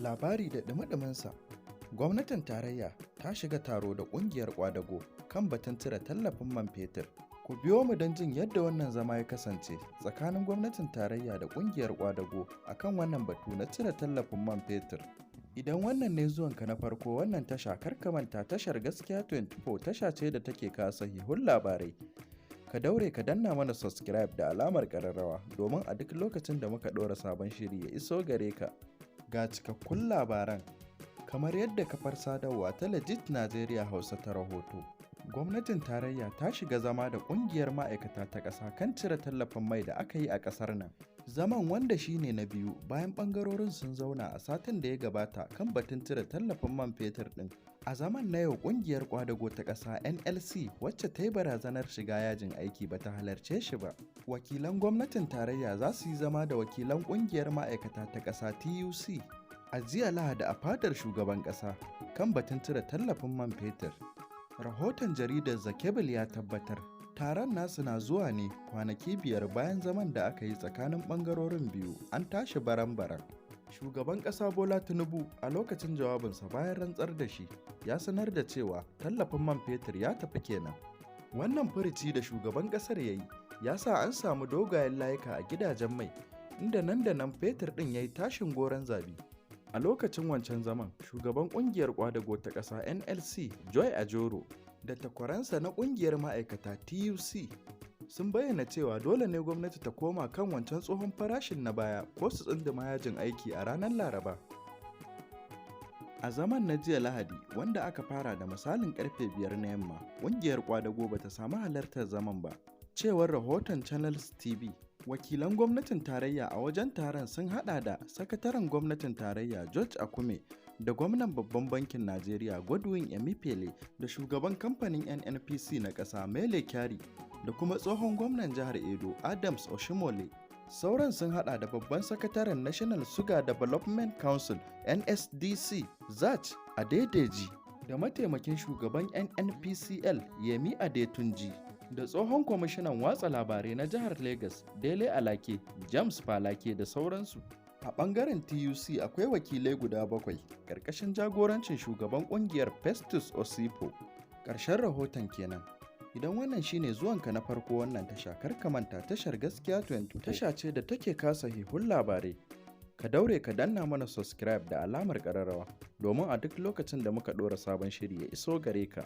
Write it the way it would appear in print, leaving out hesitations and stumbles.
labari da ɗumi-ɗuminsa. Gwamnatin tarayya ta shiga taro da kungiyar kwadago kan batun cire tallafin man fetur. Ku biyo mu don jin yadda wannan zama ya kasance tsakanin gwamnatin tarayya da kungiyar kwadago akan wannan batu na cire tallafin man fetur. Idan wannan ne zuwanka na farko wannan tasha, kar ka manta tashar Gaskiya 24 tasha ce da take kawo sahihun labarai. Ka daure ka danna mana subscribe da alamar ƙararrawa domin a duk lokacin da muka ɗora sabon shiri ya iso gare ka. Ga cikakkun labaran. Kamar yadda kafar sadarwa ta Legit Najeriya Hausa ta rahoto, gwamnatin tarayya ta shiga zama da ƙungiyar ma'aikata ta ƙasa kan cire tallafin mai da aka yi a ƙasar nan. Zaman, wanda shine na biyu bayan ɓangarorin sun zauna a satin da ya gabata kan batun cire tallafin man fetur ɗin. A zaman na yau, ƙungiyar kwadago ta ƙasa NLC, wacce ta yi barazanar shiga yajin aiki, ba ta halarce shi ba. Wakilan gwamnatin tarayya za su yi zama da wakilan ƙungiyar ma'aikata ta ƙasa TUC a jiya Lahadi a fadar shugaban ƙasa kan batun cire tallafin man fetur. Rahoton jaridar The Cable ya tabbatar taron nasu na zuwa ne kwanaki 5 bayan zaman da aka yi tsakanin ɓangarorin biyu. An tashi baran-baran. Shugaban ƙasa Bola Tinubu a lokacin jawabinsa bayan rantsar da shi ya sanar da cewa tallafin man fetur ya tafi kenan. Wannan furuci da shugaban ƙasar ya yi ya sa an samu dogayen layuka a gidajen mai, inda nan da nan fetur ɗin ya yi tashin goron zabi. A lokacin wancan zaman, shugaban ƙungiyar kwadago ta ƙasa NLC Joy Ajoro da takwaransa na ƙungiyar ma'aikata TUC sun bayyana cewa dole ne gwamnati ta koma kan wancan tsohon farashin na baya ko su tsunduma yajin aiki a ranar Laraba. A zaman na jiya Lahadi, wanda aka fara da misalin karfe 5 na yamma, ƙungiyar kwadago ba ta samu halartar zaman ba. Cewar rahoton Channels TV, wakilan gwamnatin tarayya a wajen taron sun hada da sakataren gwamnatin tarayya George Akume da gwamnan babban bankin Najeriya Godwin Emefiele da shugaban kamfanin NNPC na ƙasa Mele Kyari da kuma tsohon gwamnan jihar Edo Adams Oshimole. Sauran sun hada da babban sakataren National Sugar Development Council NSDC Zach Adedeji da mataimakin shugaban NNPCL Yemi Adetunji da tsohon kwamishinan watsa labarai na jihar Lagos Dele Alake James Falake da sauransu. A ɓangaren TUC akwai wakilai guda 7 ƙarƙashin jagorancin shugaban ƙungiyar Festus Osipo. Ƙarshen rahoton kenan. Idan wannan shine zuwanka na farko wannan tasha, kar ka manta tashar Gaskiya 24 tasha ce da take kawo sahihun labarai. Ka daure ka danna mana subscribe da alamar ƙararrawa domin a duk lokacin da muka ɗora sabon shiri ya iso gare ka.